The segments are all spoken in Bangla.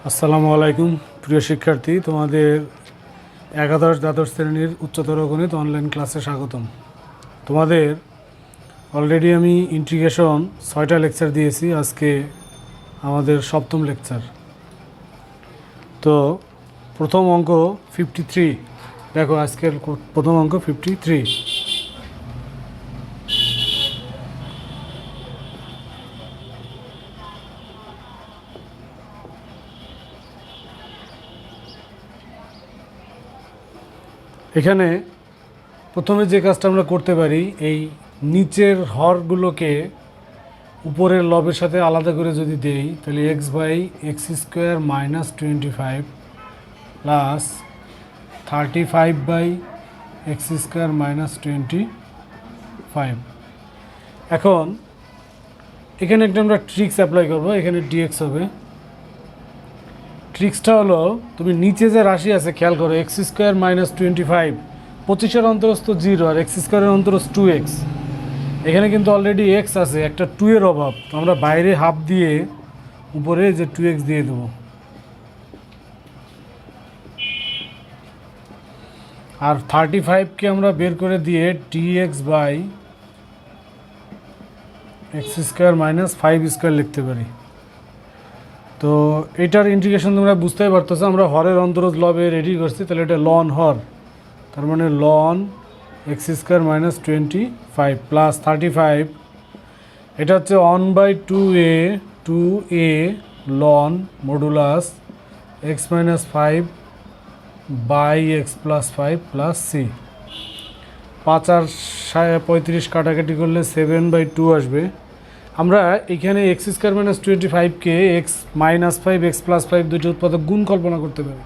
আসসালামু আলাইকুম প্রিয় শিক্ষার্থী, তোমাদের একাদশ দ্বাদশ শ্রেণীর উচ্চতর গণিত অনলাইন ক্লাসে স্বাগতম। তোমাদের অলরেডি আমি ইন্টিগ্রেশন 6টা লেকচার দিয়েছি, আজকে আমাদের 7ম লেকচার। তো প্রথম অঙ্ক 53, দেখো আজকের প্রথম অঙ্ক 53। এখানে প্রথমে যে কাজটা আমরা করতে পারি, এই নিচের হরগুলোকে উপরের লবের সাথে আলাদা করে যদি দেই, তাহলে x/x² - 25 প্লাস 35/x² - 25। এখন এখানে একটা আমরা ট্রিক্স অ্যাপ্লাই করব, এখানে dx হবে। ট্রিক্সটা হলো, তুমি নিচে যে রাশি আছে খেয়াল করো, x² - 25, 25-এর অন্তরস্থ 0 আর x² অন্তরস্থ 2x। এখানে কিন্তু অলরেডি x আছে, একটা 2 এর অভাব, আমরা বাইরে হাফ দিয়ে উপরে যে 2x দিয়ে দেবো। আর 35কে আমরা বের করে দিয়ে dx/x² - 5² লিখতে পারি। তো এটার ইন্টিগ্রেশন তোমরা বুঝতেই পারতেছো, আমরা হরের অন্তরজ লবে রেডি করছি, তাহলে এটা লন হর, তার মানে লন x² - 25 প্লাস 35, এটা হচ্ছে 1/2a loan modulus x - 5/x + 5 plus c। 5 আর 35 কাটাকাটি করলে 7/2 আসবে। আমরা এখানে x² - 25কে x - 5x + 5 দুইটি উৎপাদক গুণ কল্পনা করতে পারি।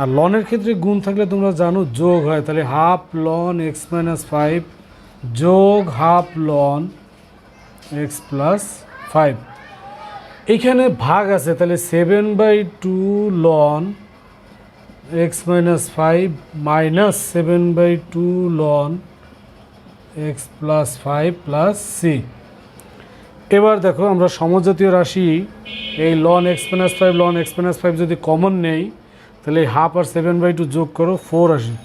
আর লনের ক্ষেত্রে গুণ থাকলে তোমরা জানো যোগ হয়, তাহলে হাফ লন x - 5 যোগ হাফ লন x + 5। এইখানে ভাগ আছে, তাহলে 7/2 লন x - 5 মাইনাস 7/2 লন x + 5 প্লাস c। এবার দেখো, আমরা সমজাতীয় রাশি এই লন x - 5 লন x - 5 যদি কমন নেই, তাহলে হাফ আর 7/2 যোগ করো, 4 আসে।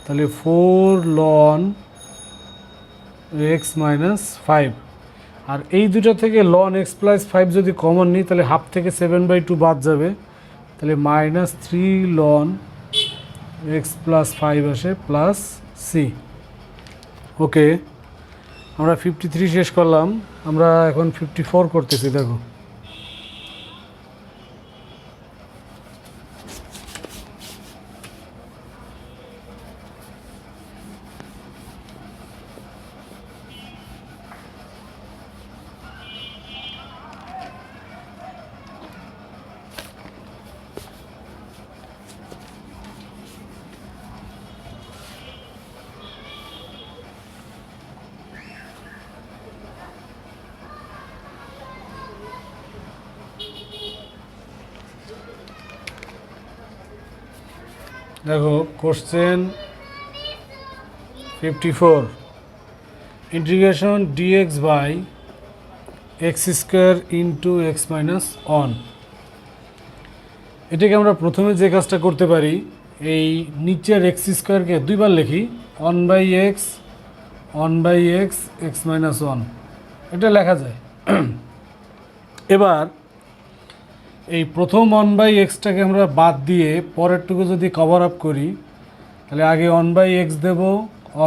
তাহলে 4 লন x - 5। আর এই দুটো থেকে লন x + 5 যদি কমন নিই, তাহলে হাফ থেকে 7/2 বাদ যাবে, তাহলে -3 লন x + 5 আসে প্লাস c। ওকে, আমরা 53 শেষ করলাম, আমরা এখন 54 করতেছি। দেখো দেখো কোশ্চেন 54, ইন্টিগ্রেশন dx/x² * x - 1। এটাকে আমরা প্রথমে যে কাজটা করতে পারি, এই নিচের x²কে দুইবার লিখি, 1/x 1/x x - 1, এটা লেখা যায়। এবার এই প্রথম 1/xটাকে আমরা বাদ দিয়ে পরেরটুকু যদি কভার আপ করি, তাহলে আগে 1/x দেব,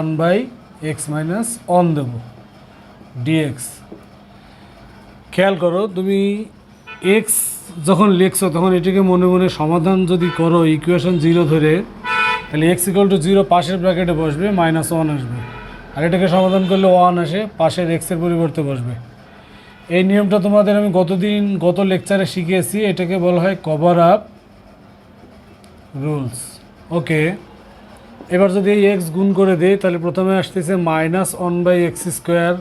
1/x - 1 দেব dx। খেয়াল করো, তুমি x যখন লিখছো তখন এটাকে মনে মনে সমাধান যদি করো ইকুয়েশন 0 ধরে, তাহলে x = 0 পাশের ব্র্যাকেটে বসবে, -1 আসবে। আর এটাকে সমাধান করলে 1 আসে, পাশের x এর পরিবর্তে বসবে। এই নিয়মটা তোমাদের আমি গত লেকচারে শিখিয়েছি, এটাকে বলা হয় কভার আপ রুলস। ওকে, এবার যদি এই x গুণ করে দিই, তাহলে প্রথমে আসতেছে -1/x²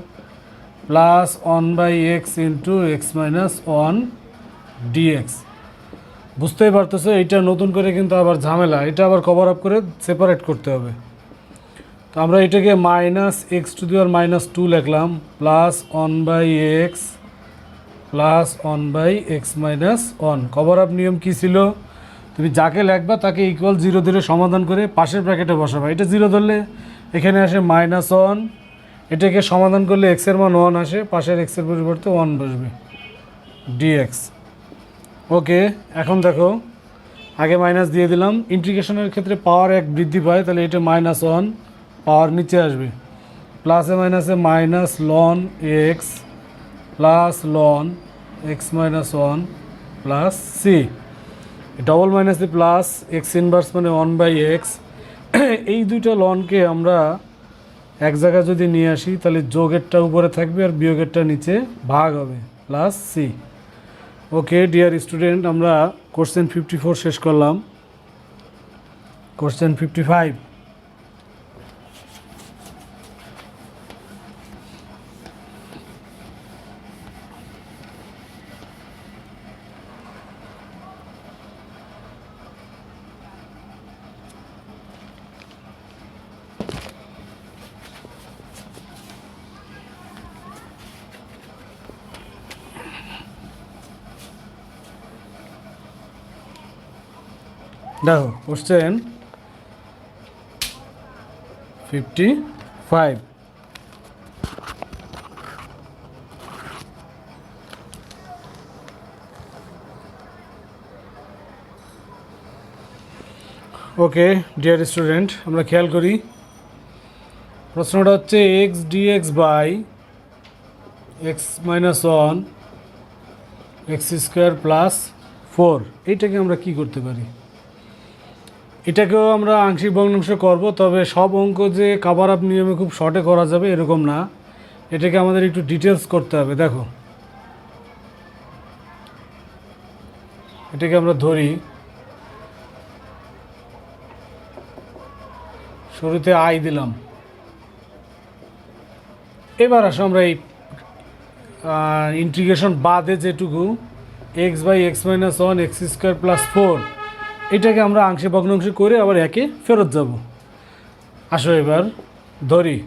plus 1/x * x - 1 dx। বুঝতেই পারতেছো, এইটা নতুন করে কিন্তু আবার ঝামেলা, এটা আবার কভার আপ করে সেপারেট করতে হবে। তো আমরা এটাকে -x⁻² লিখলাম plus 1/x plus 1/x-1। Cover up নিয়ম কী ছিল? তুমি যাকে লিখবা তাকে ইকুয়াল 0 ধরে সমাধান করে পাশের ব্র্যাকেটে বসাবা। এটা 0 ধরলে এখানে আসে -1, এটাকে সমাধান করলে x এর মান 1 আসে, পাশের x এর পরিবর্তে 1 বসবে, dx। ওকে, এখন দেখো আগে মাইনাস দিয়ে দিলাম, ইন্টিগ্রেশনের ক্ষেত্রে পাওয়ার 1 বৃদ্ধি পায়, তাহলে এটা -1 পাওয়ার নিচে আসবে, প্লাসে মাইনাসে মাইনাস লন x প্লাস লন x-1 প্লাস সি, ডবল মাইনাসে প্লাস x ইনভার্স মানে 1/x। এই দুইটা লনকে আমরা এক জায়গায় যদি নিয়ে আসি তাহলে যোগেরটা উপরে থাকবে আর বিয়োগেরটা নিচে ভাগ হবে, plus C. Okay dear student, আমরা কোশ্চেন 54 শেষ করলাম। কোশ্চেন 55, দেখো কোশ্চেন 55। ওকে ডিয়ার স্টুডেন্ট, আমরা খেয়াল করি প্রশ্নটা হচ্ছে x dx by x-1 x² plus 4, এইটাকে আমরা কি করতে পারি? এটাকেও আমরা আংশিক ভগ্নাংশ করব, তবে সব অঙ্ক যে কভার আপ নিয়মে খুব শর্টে করা যাবে এরকম না, এটাকে আমাদের একটু ডিটেলস করতে হবে। দেখো এটাকে আমরা ধরি, শুরুতে আই দিলাম। এবার আসো আমরা এই ইন্টিগ্রেশন বাদে যেটুকু x/x-1 x² প্লাস 4, এটাকে আমরা আংশিক ভগ্নাংশ করে আবার একে ফেরত যাব। আসো এবার ধরি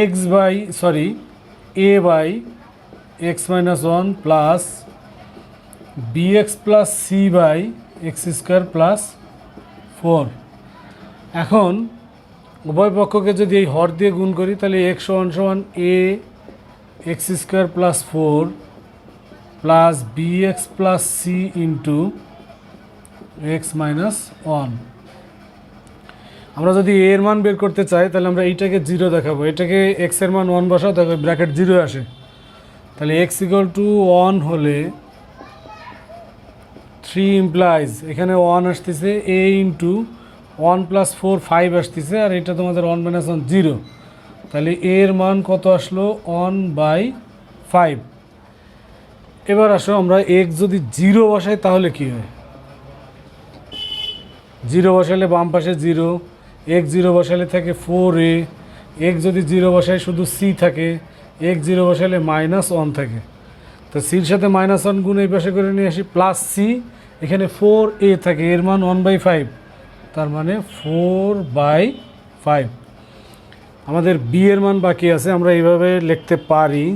a/x-1 plus bx plus c/x² plus 4। এখন উভয় পক্ষকে যদি এই হর দিয়ে গুণ করি তাহলে x সমান a x² plus 4 plus bx plus c into x-1। আমরা যদি a এর মান বের করতে চাই তাহলে আমরা এইটাকে 0 দেখাবো, এটাকে x এর মান 1 বসাও, দেখো ব্র্যাকেট 0 আসে, তাহলে x = 1 হলে 3 ইমপ্লাইজ এখানে 1 আসতেছে a ইন্টু 1 প্লাস 4 5 আসতেছে, আর এটা তোমাদের 1-1 0, তাহলে a এর মান কত আসলো 1/5। এবার আসো আমরা x যদি 0 বসাই তাহলে কি হয়? 0 বসালে বাম পাশে 0, x 0 বসালে থাকে 4a, x যদি 0 বসাই শুধু c থাকে, x 0 বসালে -1 থাকে, তো সির সাথে -1 গুণ এই পাশে করে নিয়ে আসি, প্লাস সি, এখানে 4a থাকে, এর মান 1/5, তার মানে 4/5। আমাদের বি এর মান বাকি আছে, আমরা এইভাবে লিখতে পারি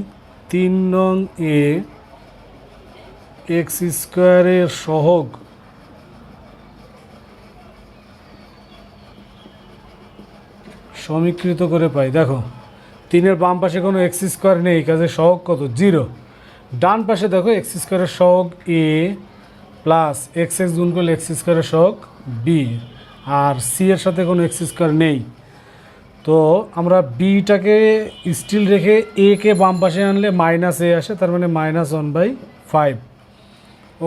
3 নং এ x² এর সহগ সমীকৃত করে পাই। দেখো 3 এর বাম পাশে কোনো x² নেই, কাজে সহগ কত 0, ডান পাশে দেখো x² এর সহগ a প্লাস x গুণ করলে x² এর সহগ b, আর সি এর সাথে কোনো x² নেই, তো আমরা বিটাকে স্টিল রেখে এ কে বাম পাশে আনলে -a আসে, তার মানে -1/5।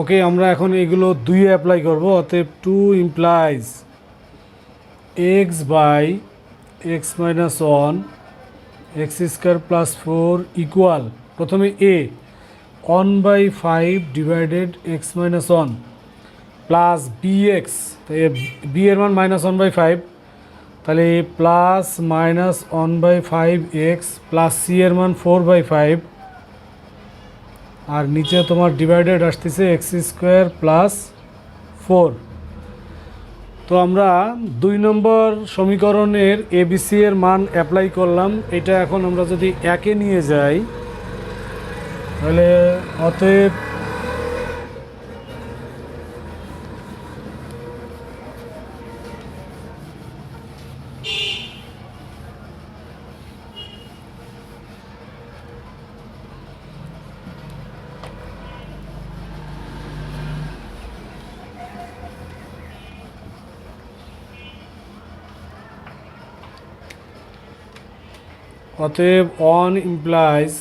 ওকে, আমরা এখন এগুলো 2 অ্যাপ্লাই করবো, অতএব 2 implies x/x-1 x² plus 4 equal, প্রথমে a 1/5 divided x-1 plus bx, b এর মান -1/5, তাহলে প্লাস -1/5x প্লাস c এর মান 4/5, আর নিচে তোমার ডিভাইডেড আসতেছে x² প্লাস 4। তো আমরা 2 নম্বর সমীকরণের এবিসি এর মান অ্যাপ্লাই করলাম। এটা এখন আমরা যদি একে নিয়ে যাই তাহলে অতএব on implies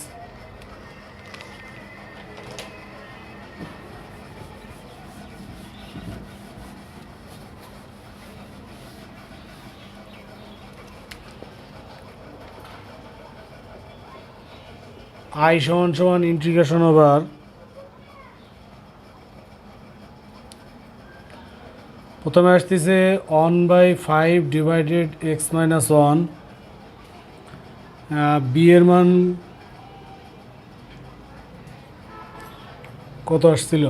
I সমান ইন্টিগ্রেশন ওভার প্রথমে আসতেছে 1/5 ডিভাইডেড এক্স মাইনাস 1, বি এর মান কত আসছিল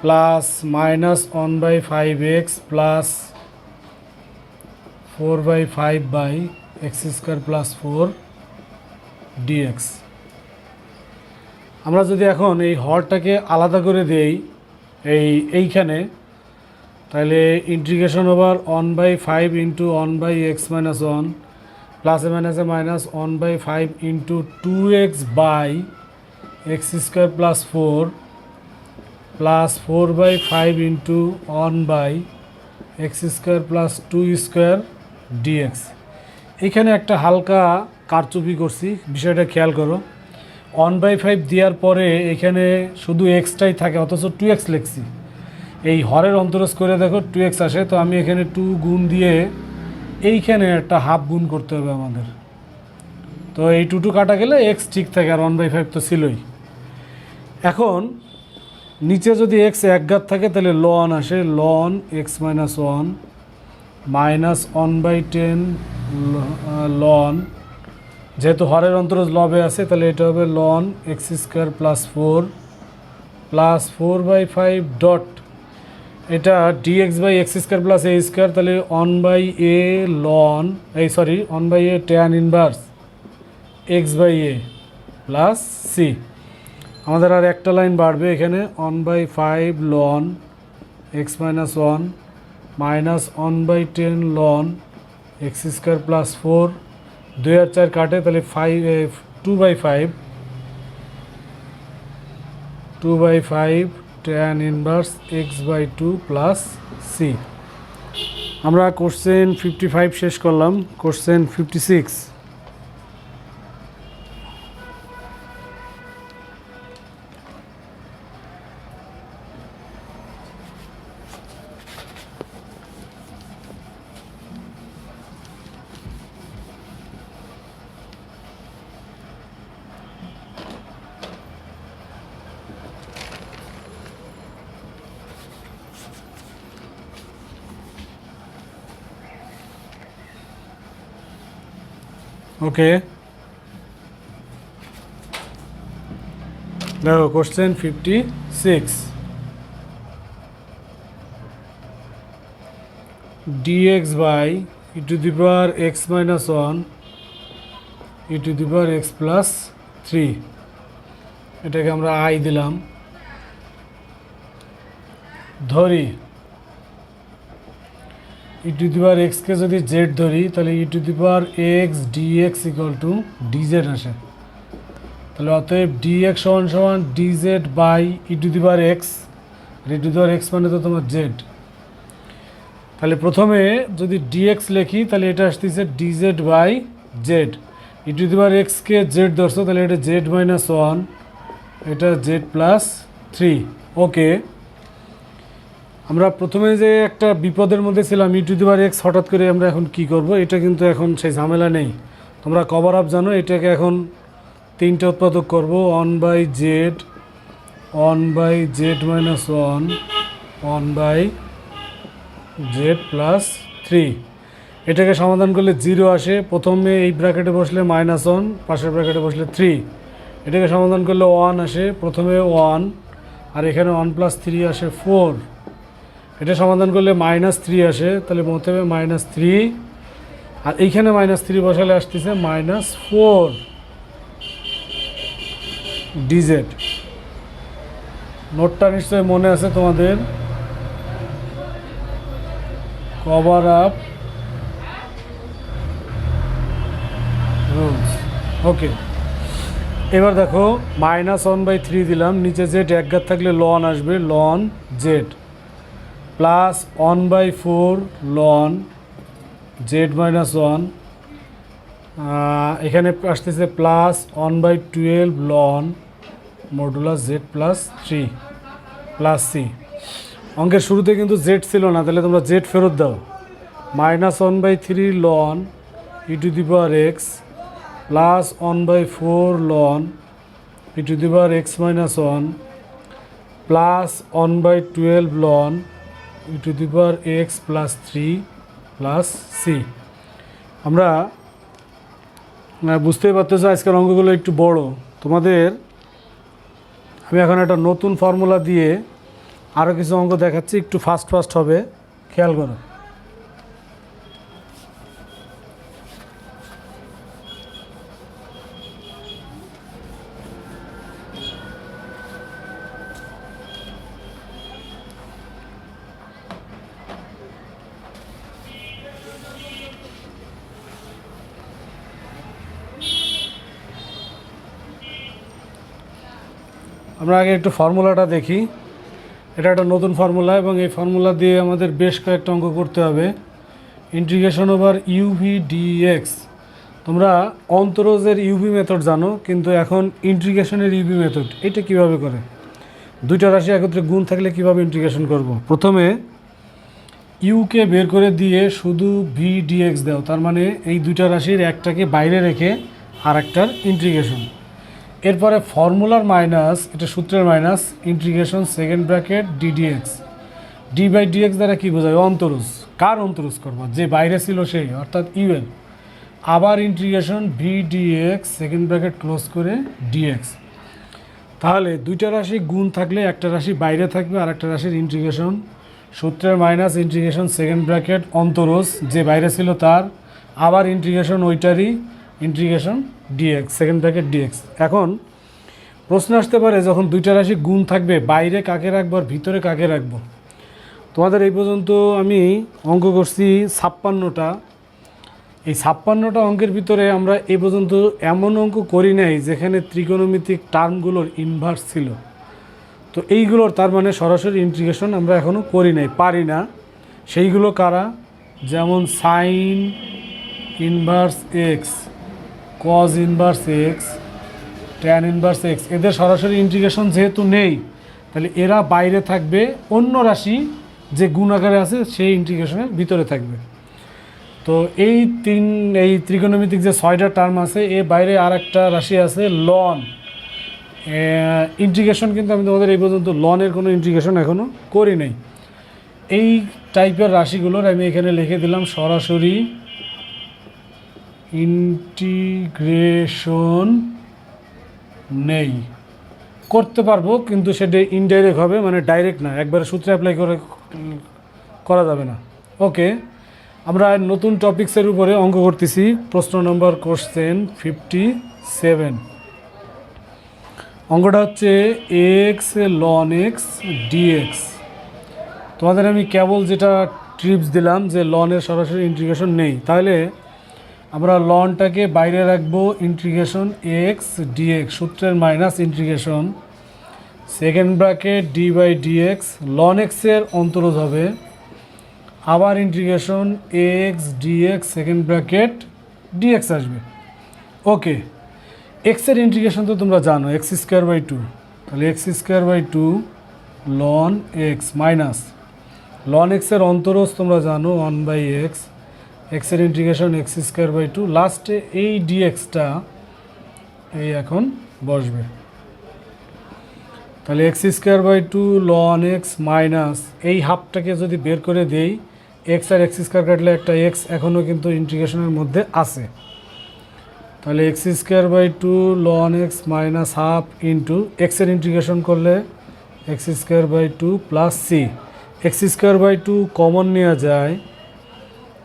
plus minus 1/5x plus 4/5 by x square plus 4 dx. আমরা যদি এখন এই হরটাকে আলাদা করে দেই এইখানে, তাহলে integration over 1/5 into 1/x minus 1 প্লাসে মাইনাসে minus 1/5 into 2x by x square plus 4 plus 4/5 into 1/x square plus 2 square dx. এখানে একটা হালকা কারচুপি করছি, বিষয়টা খেয়াল করো। 1/5 দেওয়ার পরে এখানে শুধু এক্সটাই থাকে, অথচ 2x লিখছি। এই হরের অন্তরজ করে দেখো 2x আসে, তো আমি এখানে 2 গুণ দিয়ে এইখানে একটা হাফ গুণ করতে হবে আমাদের। তো এই 2 কাটা গেলে এক্স ঠিক থাকে, আর 1/5 তো ছিলই। এখন নিচে যদি এক্স একঘাত থাকে তাহলে লন আসে, লন এক্স মাইনাস 1 মাইনাস 1/10 লন, যেহেতু হরের অন্তরজ লবে আছে তাহলে এটা হবে লন x square plus 4 plus 4/5 dot এটা dx by x square plus a square, তাহলে 1/a লন 1/a tan inverse x by a plus C. আমাদের আর একটা লাইন বাড়বে এখানে, 1/5 লন এক্স মাইনাস 1 মাইনাস 1/10 লন এক্স স্কোয়ার প্লাস 4, 2 আর 4 কাটে, তাহলে 2/5 tan inverse x by 2 plus C. আমরা কোশ্চেন 55 শেষ করলাম। কোশ্চেন 56, ওকে দেখো question 56, dx by e to the power x minus 1 e to the power x plus 3, এটাকে আমরা আই দিলাম। ধরি ই টু দি পাওয়ার এক্সকে যদি জেড ধরি তাহলে e to the power x dx equal to dz আসে। তাহলে অতএব ডিএক্স সমান সমান dz by e to the power x, আর e to the power x মানে তো তোমার জেড। তাহলে প্রথমে যদি ডিএক্স লিখি তাহলে এটা আসতেছে dz by Z, e to the power এক্সকে জেড ধরছো তাহলে এটা জেড মাইনাস 1, এটা জেড প্লাস 3। ওকে, আমরা প্রথমে যে একটা বিপদের মধ্যে ছিলাম ই টু দি পাওয়ার এক্স, হঠাৎ করে আমরা এখন কি করব, এটা কিন্তু এখন সেই ঝামেলা নেই। তোমরা কভার আপ জানো, এটাকে এখন 3টে উৎপাদক করব, 1/z 1/z minus 1 1/z plus 3। এটাকে সমাধান করলে 0 আসে, প্রথমে এই ব্র্যাকেটে বসলে -1, পাশের ব্র্যাকেটে বসলে 3। এটাকে সমাধান করলে 1 আসে, প্রথমে 1 আর এখানে 1 + 3 আসে 4। এটা সমাধান করলে -3 আসে, তাহলে মনে হবে -3, আর এইখানে -3 বসালে আসতেছে -4 ডিজেড। নোটটা নিশ্চয়ই মনে আছে তোমাদের, কভার আপ রুলস। ওকে, এবার দেখো -1/3 দিলাম, নিচে জেড একঘাত থাকলে লন আসবে, লন জেড প্লাস 1/4 লন জেড -1, এখানে আসতেছে প্লাস 1/12 লন modulus Z plus 3 plus C. অঙ্কের শুরুতে কিন্তু জেড ছিল না, তাহলে তোমরা জেড ফেরত দাও। -1/3 লন e to the power x plus 1/4 লন e to the power x -1 plus 1/12 লন e to the power x plus 3 plus C. আমরা বুঝতেই পারতেছো আজকের অঙ্কগুলো একটু বড়। তোমাদের আমি এখন একটা নতুন ফর্মুলা দিয়ে আরও কিছু অঙ্ক দেখাচ্ছি, একটু ফাস্ট হবে, খেয়াল করো। আমরা আগে একটু ফর্মুলাটা দেখি। এটা একটা নতুন ফর্মুলা এবং এই ফর্মুলা দিয়ে আমাদের বেশ কয়েকটা অঙ্ক করতে হবে। ইন্টিগ্রেশন ওভার ইউভি ডিএক্স, তোমরা অন্তরজের ইউভি মেথড জানো, কিন্তু এখন ইন্টিগ্রেশনের ইউভি মেথড এটা কিভাবে করে, দুইটা রাশি একত্রে গুণ থাকলে কিভাবে ইন্টিগ্রেশন করব। প্রথমে ইউকে বের করে দিয়ে শুধু ভি ডিএক্স দাও, তার মানে এই দুইটা রাশির একটাকে বাইরে রেখে আর একটার ইন্টিগ্রেশন। এরপরে ফর্মুলার মাইনাস, এটা সূত্রের minus, integration second bracket d dx, d dx দ্বারা কী বোঝায়, অন্তরজ। কার অন্তরজ করবো, যে বাইরে ছিল সেই, অর্থাৎ ইউএন। আবার integration V dx second bracket close করে ডিএক্স। তাহলে দুইটা রাশি গুণ থাকলে একটা রাশি বাইরে থাকবে আর একটা রাশির ইন্টিগ্রেশন, সূত্রের মাইনাস ইন্টিগ্রেশন সেকেন্ড ব্র্যাকেট অন্তরজ, যে বাইরে ছিল তার, আবার ইন্টিগ্রেশন ওইটারই integration dx second bracket dx. এখন প্রশ্ন আসতে পারে যখন দুইটা রাশি গুণ থাকবে বাইরে কাকে রাখবো আর ভিতরে কাকে রাখবো। তোমাদের এই পর্যন্ত আমি অঙ্ক করছি 56টা। এই 56টা অঙ্কের ভিতরে আমরা এই পর্যন্ত এমন অঙ্ক করি নাই যেখানে ত্রিকোণমিতিক টার্মগুলোর ইনভার্স ছিল। তো এইগুলোর তার মানে সরাসরি ইন্টিগ্রেশন আমরা এখনও করি নাই, পারি না। সেইগুলো কারা, যেমন sign inverse x, cos inverse x, tan inverse x, এদের সরাসরি ইন্টিগ্রেশন যেহেতু নেই, তাহলে এরা বাইরে থাকবে, অন্য রাশি যে গুণ আকারে আছে সেই ইন্টিগ্রেশনের ভিতরে থাকবে। তো এই ত্রিকোণমিতিক যে 6টা টার্ম আছে, এর বাইরে আর একটা রাশি আছে লন। ইন্টিগ্রেশন কিন্তু আমি তোমাদের এই পর্যন্ত লনের কোনো ইন্টিগ্রেশন এখনও করি নাই। এই টাইপের রাশিগুলোর আমি এখানে লিখে দিলাম সরাসরি ইন্টিগ্রেশন নেই। করতে পারবো কিন্তু সেটা ইনডাইরেক্ট হবে, মানে ডাইরেক্ট না, একবারে সূত্রে অ্যাপ্লাই করা যাবে না। ওকে, আমরা নতুন টপিক্সের উপরে অঙ্ক করতেছি। প্রশ্ন নম্বর কোশ্চেন 57। অঙ্কটা হচ্ছে এক্স লন এক্স ডিএক্স। তোমাদের আমি কেবল যেটা ট্রিপস দিলাম যে লনের সরাসরি ইন্টিগ্রেশন নেই, তাহলে আমরা লনটাকে বাইরে রাখবো, ইন্টিগ্রেশন এক্স ডিএক্স, সূত্রের minus integration second bracket d dx, লন এক্সের অন্তরজ হবে, আবার integration x dx second bracket dx আসবে। ওকে, এক্সের ইন্টিগ্রেশন তো তোমরা জানো, x²/2, তাহলে x²/2 লন এক্স মাইনাস লন এক্সের অন্তরজ তোমরা জানো 1/x, এক্সের ইন্টিগ্রেশন x²/2, লাস্টে এই ডিএক্সটা এই এখন বসবে। তাহলে x²/2 লন এক্স মাইনাস এই হাফটাকে যদি বের করে দেই, এক্স আর x² কাটলে একটা এক্স এখনও কিন্তু ইন্টিগ্রেশনের মধ্যে আছে। তাহলে x²/2 ln x minus half into এক্সের ইন্টিগ্রেশন করলে x²/2 plus C. X square by two common নেওয়া যায়,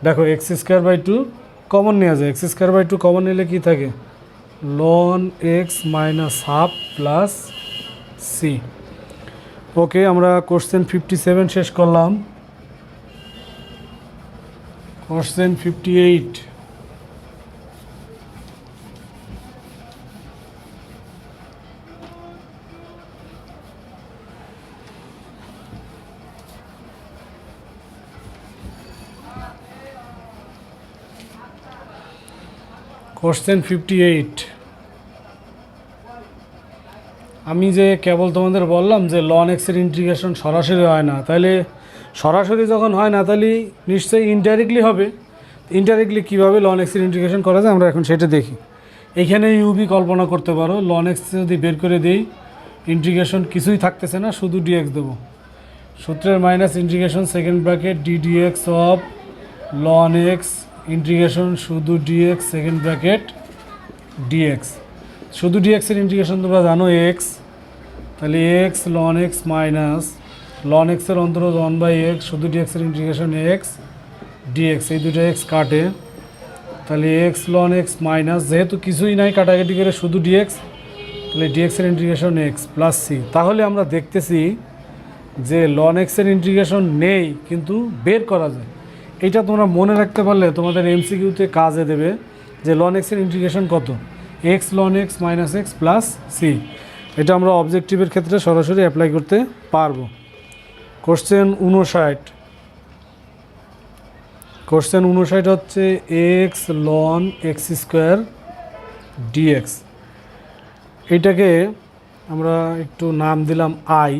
দেখো x square by two common নেওয়া যায়, x square by two common নিলে কী থাকে, ln x minus half plus C. Okay, আমরা কোশ্চেন 57 শেষ করলাম। কোশ্চেন 58, কোশ্চেন 58, আমি যে কেবল তোমাদের বললাম যে লন এক্সের ইন্টিগ্রেশন সরাসরি হয় না, তাহলে সরাসরি যখন হয় না তাহলে নিশ্চয়ই ইনডাইরেক্টলি হবে। ইনডাইরেক্টলি কীভাবে লন এক্সের ইন্টিগ্রেশন করা যায় আমরা এখন সেটা দেখি। এইখানে ইউবি কল্পনা করতে পারো, লন এক্স যদি বের করে দিই ইন্টিগ্রেশন কিছুই থাকতেছে না, শুধু ডিএক্স দেবো। সূত্রের minus integration second bracket d dx of লন এক্স ইন্টিগ্রেশন শুধু ডিএক্স সেকেন্ড ব্র্যাকেট ডিএক্স। শুধু ডিএক্সের ইন্টিগ্রেশন তোমরা জানো এক্স, তাহলে এক্স লন এক্স মাইনাস লন এক্সের অন্তর্গত 1/x শুধু ডিএক্সের ইন্টিগ্রেশন এক্স ডিএক্স, এই দুটো এক্স কাটে, তাহলে এক্স লন এক্স মাইনাস যেহেতু কিছুই নাই কাটাকাটি করে শুধু ডিএক্স, তাহলে ডিএক্সের ইন্টিগ্রেশন এক্স প্লাস সি। তাহলে আমরা দেখতেছি যে লন এক্সের ইন্টিগ্রেশন নেই কিন্তু বের করা যায়। এইটা তোমরা মনে রাখতে পারলে তোমাদের এমসিকিউতে কাজে দেবে যে লন এক্সের ইন্টিগ্রেশন কত, x loan x minus x plus C. এটা আমরা অবজেক্টিভের ক্ষেত্রে সরাসরি অ্যাপ্লাই করতে পারবো। কোশ্চেন 59, কোশ্চেন 59 হচ্ছে x loan x square dx. এইটাকে আমরা একটু নাম দিলাম আই।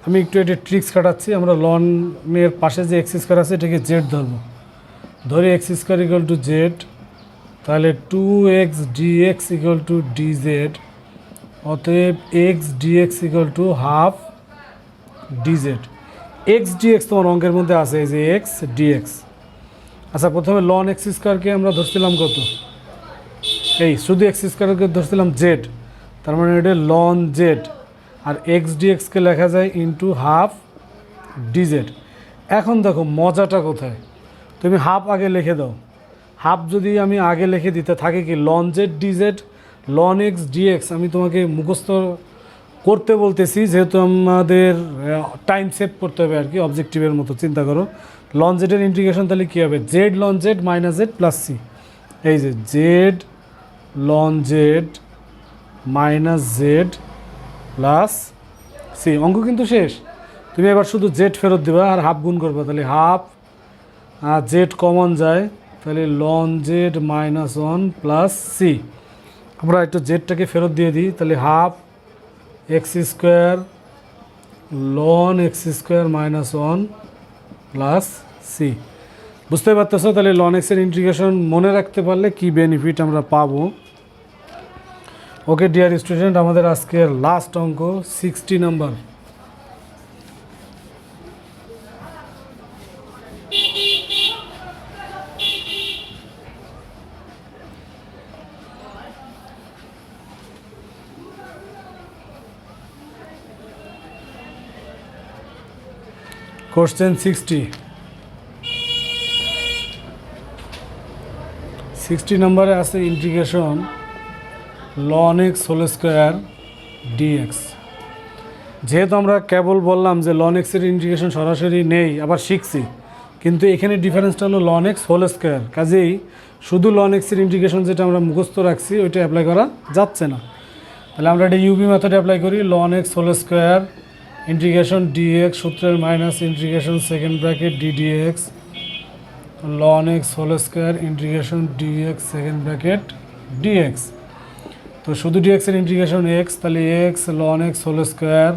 আমি একটু এটা ট্রিক্স কাটাচ্ছি। আমরা লনের পাশে যে এক্স স্কোয়ার আছে এটাকে জেড ধরবো, ধরে x square equal to z, তাহলে 2x dx equal to dz, অতএব x dx equal to half dz. X dx তোমার অঙ্কের মধ্যে আছে, এই যে এক্স ডিএক্স। আচ্ছা, প্রথমে লন এক্স স্কোয়ারকে আমরা ধরছিলাম কত, এই শুধু এক্স স্কোয়ারকে ধরছিলাম জেড, তার মানে এটা লন জেড, আর এক্স ডিএক্সকে লেখা যায় ইন্টু হাফ ডিজেড। এখন দেখো মজাটা কোথায়, তুমি হাফ আগে লিখে দাও। হাফ যদি আমি আগে লিখে দিতে থাকে কি লন জেড ডিজেড লন এক্স ডিএক্স, আমি তোমাকে মুখস্থ করতে বলতেছি যেহেতু আমাদের টাইম সেভ করতে হবে আর কি, অবজেক্টিভের মতো চিন্তা করো। লন জেডের ইন্টিগ্রেশন তাহলে কী হবে, জেড লন Z minus Z plus C. এই যে জেড লন Z minus Z plus C, অঙ্ক কিন্তু শেষ। তুমি এবার শুধু জেড ফেরত দেবা আর হাফ গুণ করবা, তাহলে হাফ আর জেড কমন যায়, তাহলে লন জেড মাইনাস 1 প্লাস সি। আমরা একটু জেডটাকে ফেরত দিয়ে দিই, তাহলে হাফ এক্স স্কোয়ার লন x square minus 1 plus C. বুঝতে পারতেছো? তাহলে লন এক্সের ইন্টিগ্রেশন মনে রাখতে পারলে কি বেনিফিট আমরা পাবো। ওকে ডিয়ার স্টুডেন্ট, আমাদের আজকের লাস্ট অঙ্ক 60 নাম্বার। কোশ্চেন 60 নম্বরে আছে ইন্টিগ্রেশন লন এক্স হোল স্কোয়ার ডিএক্স। যেহেতু আমরা কেবল বললাম যে লন এক্সের ইন্টিগ্রেশন সরাসরি নেই, আবার শিখছি, কিন্তু এখানে ডিফারেন্সটা হলো লন এক্স হোল স্কোয়ার, কাজেই শুধু লন এক্সের ইন্টিগ্রেশন যেটা আমরা মুখস্থ রাখছি ওইটা অ্যাপ্লাই করা যাচ্ছে না। তাহলে আমরা এটা ইউবি মেথড অ্যাপ্লাই করি, ln x whole square integration dx, সূত্রের minus integration second bracket d dx ln x whole square integration dx second bracket dx. তো শুধু ডিএক্সের ইন্টিগ্রেশন এক্স, তাহলে x loan x whole square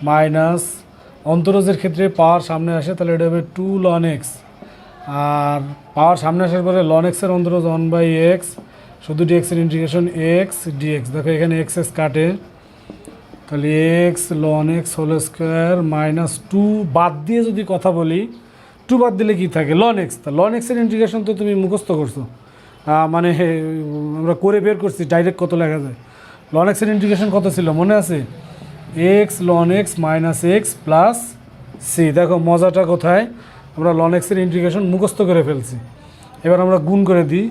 minus অন্তরজের ক্ষেত্রে পাওয়ার সামনে আসে, তাহলে এটা হবে 2 লন এক্স, আর পাওয়ার সামনে আসার পরে লন এক্সের অন্তরজ 1/x, শুধু ডিএক্সের ইন্টিগ্রেশন এক্স ডিএক্স। দেখো এখানে এক্স এক্স কাটে, তাহলে x loan x whole square minus 2 বাদ দিয়ে যদি কথা বলি, 2 বাদ দিলে কি থাকে লন এক্স। তা লন এক্সের ইন্টিগ্রেশন তো তুমি মুখস্থ করছো, মানে আমরা করে বের করছি ডাইরেক্ট কত লেখা যায়। লন এক্সের ইন্টিগ্রেশন কত ছিল মনে আছে, x loan x minus x plus C. দেখো মজাটা কোথায়, আমরা লন এক্সের ইন্টিগ্রেশন মুখস্থ করে ফেলছি। এবার আমরা গুণ করে দিই,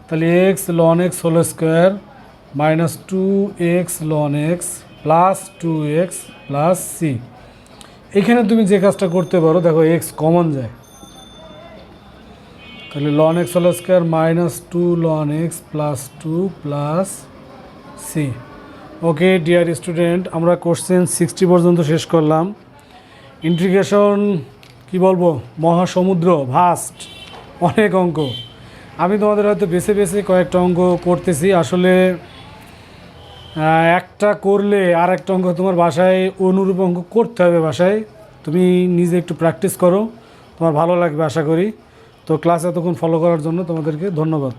তাহলে x loan x whole square minus 2x লন x plus 2x plus C. এখানে তুমি যে কাজটা করতে পারো, দেখো এক্স কমন যায়, তাহলে লন এক্স হোল স্কোয়ার মাইনাস 2 লন x plus 2 plus C. Okay dear student, আমরা কোশ্চেন 60 পর্যন্ত শেষ করলাম। ইন্টিগ্রেশন কি বলবো, মহাসমুদ্র, ভাস্ট, অনেক অঙ্ক। আমি তোমাদের হয়তো বেছে বেছে কয়েকটা অঙ্ক করতেছি, আসলে একটা করলে আর একটা অঙ্ক তোমার বাসায় অনুরূপ অঙ্ক করতে হবে বাসায়। তুমি নিজে একটু প্র্যাকটিস করো, তোমার ভালো লাগবে আশা করি। তো ক্লাস এতক্ষণ ফলো করার জন্য তোমাদেরকে ধন্যবাদ।